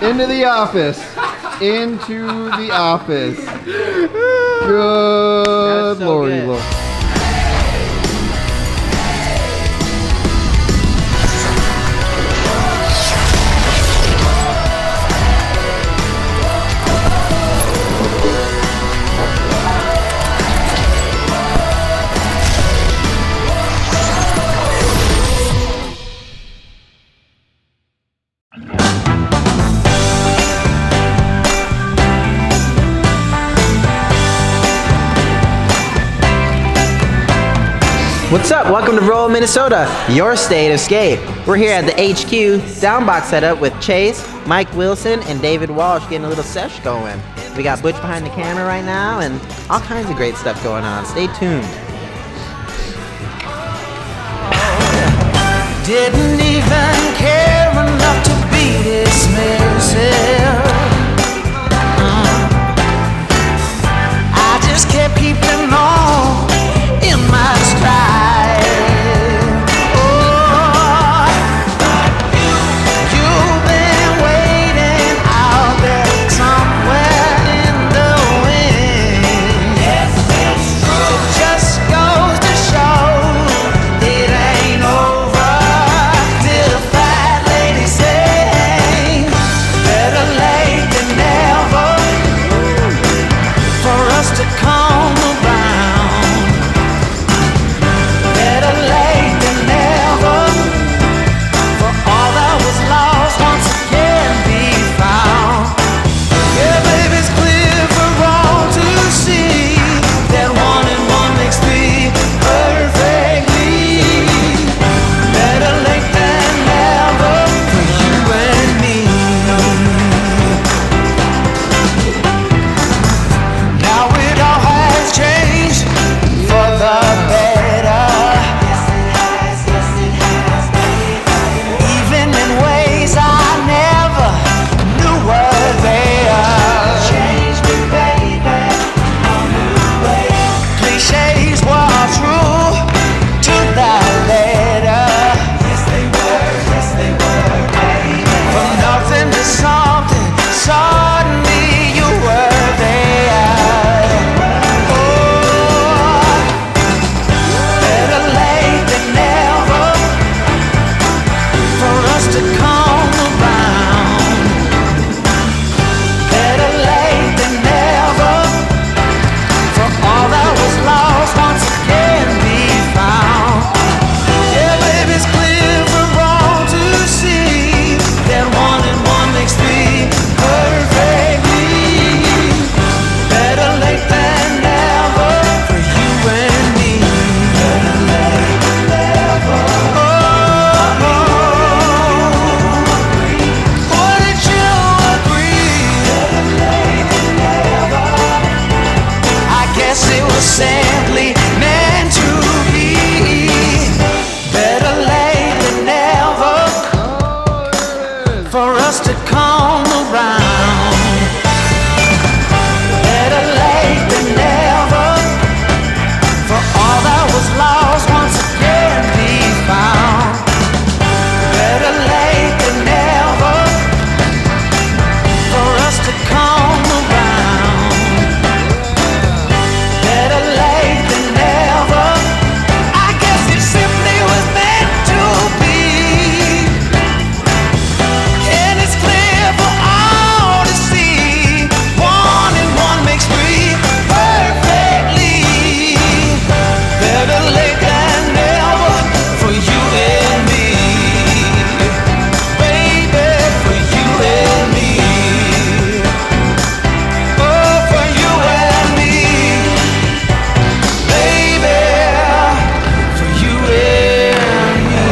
Into the office. Into the office. Good so lordy good. lord. What's up? Welcome to Roll, Minnesota, your state of skate. We're here at the HQ downbox setup with Chase, Mike Wilson, and David Walsh getting a little sesh going. We got Butch behind the camera right now and all kinds of great stuff going on. Stay tuned. Didn't even care enough to be dismissive. I just kept keeping on in my stride. Oh, you've been waiting out there somewhere in the wind. Yes, it's true. It just goes to show it ain't over till the fat lady say better late than never for us to come around. Better late than never for all that was lost once again be found. Yeah, baby, it's clear for all to see that 1 and 1 makes 3 perfectly. Better late than never for you and me. Now it all has changed for the better. Even in ways I never knew were there. Change me, baby, a new way. Cliches were true to that letter. Yes, they were, baby. From nothing to something, suddenly you were there. Oh, better late than never for us to come around. Better late than never for all that was lost once again be found. Yeah, baby, it's clear for all to see that 1 and 1 makes 3 perfectly. Better late than never for you and me. Better late than never. Oh, wouldn't you agree? Better late than never. I guess it was simply meant to be. Better late than never for us to come around. Better late than never for all that was lost once again be found. Better late than never for us to come around. Better late than never. I guess it simply was meant to be. And it's clear for all to see 1 and 1 makes 3 perfectly. Better late than never for you and me. Baby, for you and me. Oh, for you and me. Baby, for you and me.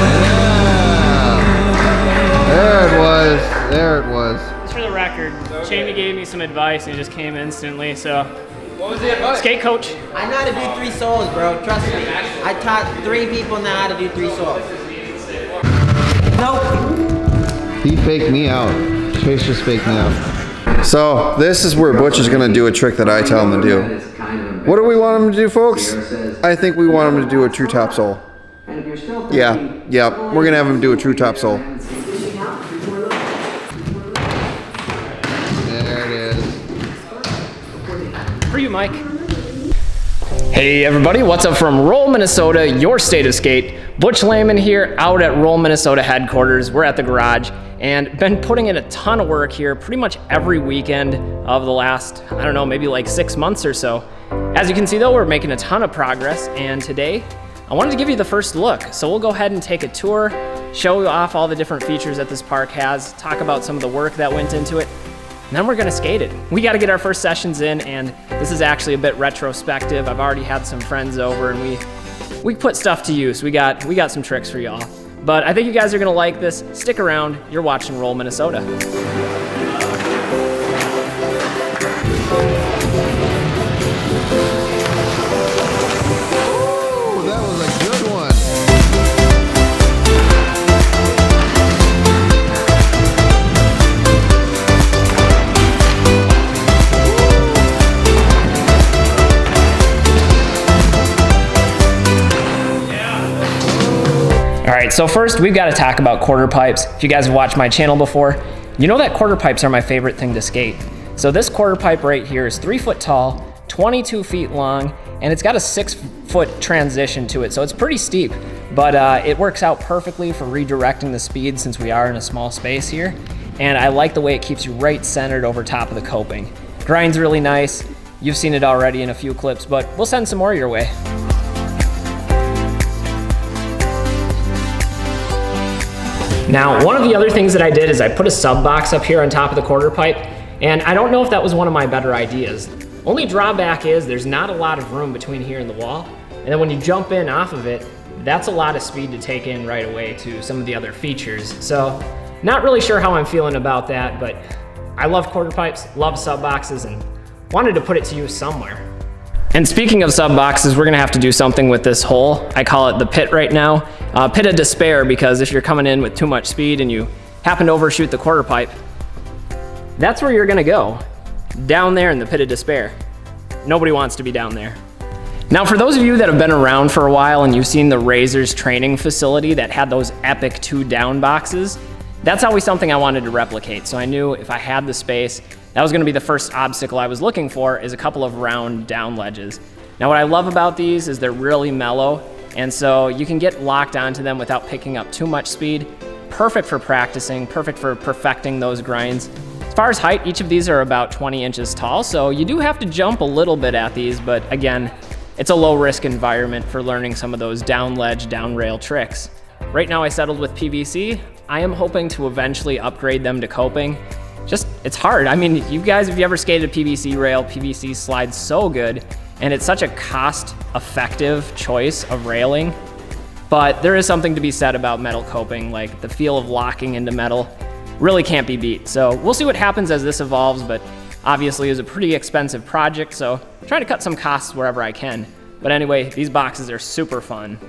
There it was. There it was. Just for the record, Jamie gave me some advice and it just came instantly, so. What was the advice? Skate coach. I know how to do 3 solos, bro. Trust me. I taught 3 people now how to do 3 solos. Nope. He faked me out. Chase just faked me out. So this is where Butch is gonna do a trick that I tell him to do. What do we want him to do, folks? I think we want him to do a true top sole. Yeah, we're gonna have him do a true top sole. you, Mike. Hey everybody, what's up from Roll, Minnesota, your state of skate. Butch Lehman here out at Roll, Minnesota headquarters. We're at the garage and been putting in a ton of work here pretty much every weekend of the last, I don't know, maybe like 6 months or so. As you can see though, we're making a ton of progress, and today I wanted to give you the first look. So we'll go ahead and take a tour, show you off all the different features that this park has, talk about some of the work that went into it, and then we're gonna skate it. We gotta get our first sessions in, and this is actually a bit retrospective. I've already had some friends over and we put stuff to use. We got some tricks for y'all. But I think you guys are gonna like this. Stick around, you're watching Roll Minnesota. All right, so first we've got to talk about quarter pipes. If you guys have watched my channel before, you know that quarter pipes are my favorite thing to skate. So this quarter pipe right here is 3 foot tall, 22 feet long, and it's got a 6 foot transition to it. So it's pretty steep, but it works out perfectly for redirecting the speed since we are in a small space here. And I like the way it keeps you right centered over top of the coping. Grind's really nice. You've seen it already in a few clips, but we'll send some more your way. Now, one of the other things that I did is I put a sub box up here on top of the quarter pipe, and I don't know if that was one of my better ideas. Only drawback is there's not a lot of room between here and the wall, and then when you jump in off of it, that's a lot of speed to take in right away to some of the other features. So, not really sure how I'm feeling about that, but I love quarter pipes, love sub boxes, and wanted to put it to use somewhere. And speaking of sub boxes, we're gonna have to do something with this hole. I call it the pit right now. Pit of despair, because if you're coming in with too much speed and you happen to overshoot the quarter pipe, that's where you're gonna go. Down there in the pit of despair. Nobody wants to be down there. Now for those of you that have been around for a while and you've seen the Razors training facility that had those epic 2 down boxes, that's always something I wanted to replicate. So I knew if I had the space, that was gonna be the first obstacle I was looking for, is a couple of round down ledges. Now what I love about these is they're really mellow, and so you can get locked onto them without picking up too much speed. Perfect for practicing, perfect for perfecting those grinds. As far as height, each of these are about 20 inches tall, so you do have to jump a little bit at these, but again, it's a low risk environment for learning some of those down ledge, down rail tricks. Right now I settled with PVC. I am hoping to eventually upgrade them to coping. It's hard. I mean, you guys, if you ever skated a PVC rail, PVC slides so good, and it's such a cost-effective choice of railing. But there is something to be said about metal coping, like the feel of locking into metal really can't be beat. So we'll see what happens as this evolves, but obviously it's a pretty expensive project, so I'm trying to cut some costs wherever I can. But anyway, these boxes are super fun.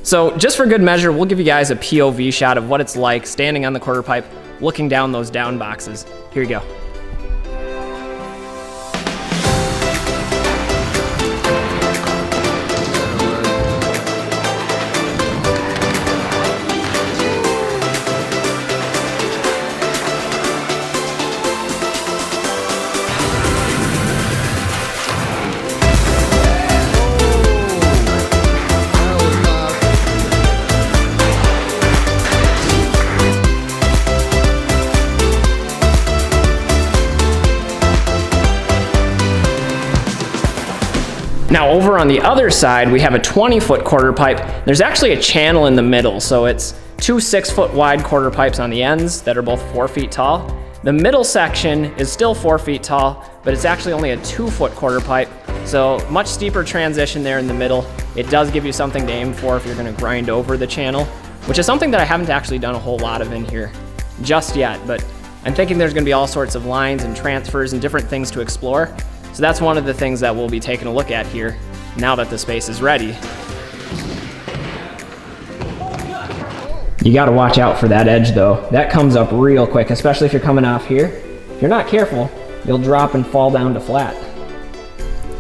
So just for good measure, we'll give you guys a POV shot of what it's like standing on the quarter pipe, looking down those down boxes. Here you go. Now over on the other side, we have a 20-foot quarter pipe. There's actually a channel in the middle, so it's 2 6-foot wide quarter pipes on the ends that are both 4 feet tall. The middle section is still 4 feet tall, but it's actually only a 2-foot quarter pipe, so much steeper transition there in the middle. It does give you something to aim for if you're gonna grind over the channel, which is something that I haven't actually done a whole lot of in here just yet, but I'm thinking there's gonna be all sorts of lines and transfers and different things to explore. So that's one of the things that we'll be taking a look at here now that the space is ready. You gotta watch out for that edge though. That comes up real quick, especially if you're coming off here. If you're not careful, you'll drop and fall down to flat.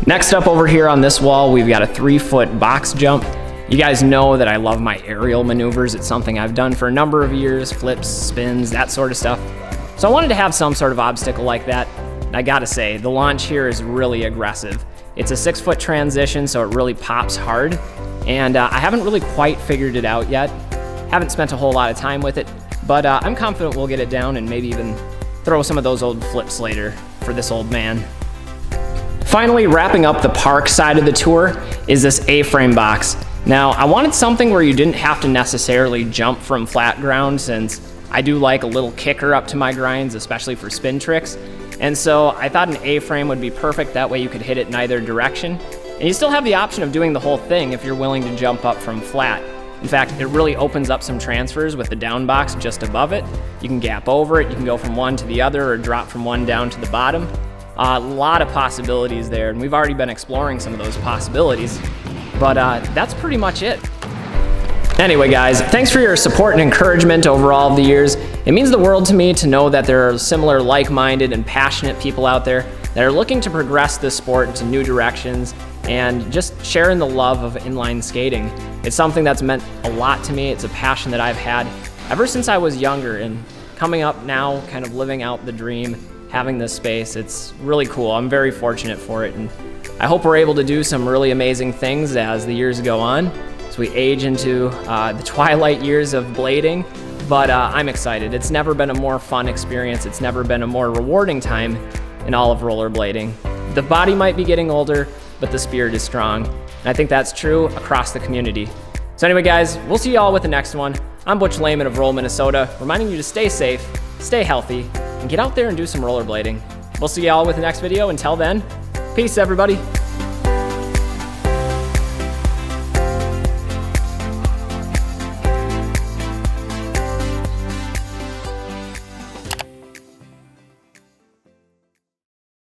Next up over here on this wall, we've got a 3-foot box jump. You guys know that I love my aerial maneuvers. It's something I've done for a number of years, flips, spins, that sort of stuff. So I wanted to have some sort of obstacle like that. I gotta say, the launch here is really aggressive. It's a 6-foot transition, so it really pops hard. And I haven't really quite figured it out yet. Haven't spent a whole lot of time with it, but I'm confident we'll get it down and maybe even throw some of those old flips later for this old man. Finally, wrapping up the park side of the tour is this A-frame box. Now, I wanted something where you didn't have to necessarily jump from flat ground, since I do like a little kicker up to my grinds, especially for spin tricks. And so I thought an A-frame would be perfect. That way you could hit it in either direction. And you still have the option of doing the whole thing if you're willing to jump up from flat. In fact, it really opens up some transfers with the down box just above it. You can gap over it, you can go from one to the other or drop from one down to the bottom. A lot of possibilities there, and we've already been exploring some of those possibilities. But that's pretty much it. Anyway, guys, thanks for your support and encouragement over all of the years. It means the world to me to know that there are similar like-minded and passionate people out there that are looking to progress this sport into new directions and just sharing the love of inline skating. It's something that's meant a lot to me. It's a passion that I've had ever since I was younger, and coming up now, kind of living out the dream, having this space, it's really cool. I'm very fortunate for it, and I hope we're able to do some really amazing things as the years go on, as we age into the twilight years of blading. But I'm excited. It's never been a more fun experience. It's never been a more rewarding time in all of rollerblading. The body might be getting older, but the spirit is strong. And I think that's true across the community. So anyway, guys, we'll see you all with the next one. I'm Butch Lehman of Roll, Minnesota, reminding you to stay safe, stay healthy, and get out there and do some rollerblading. We'll see you all with the next video. Until then, peace, everybody.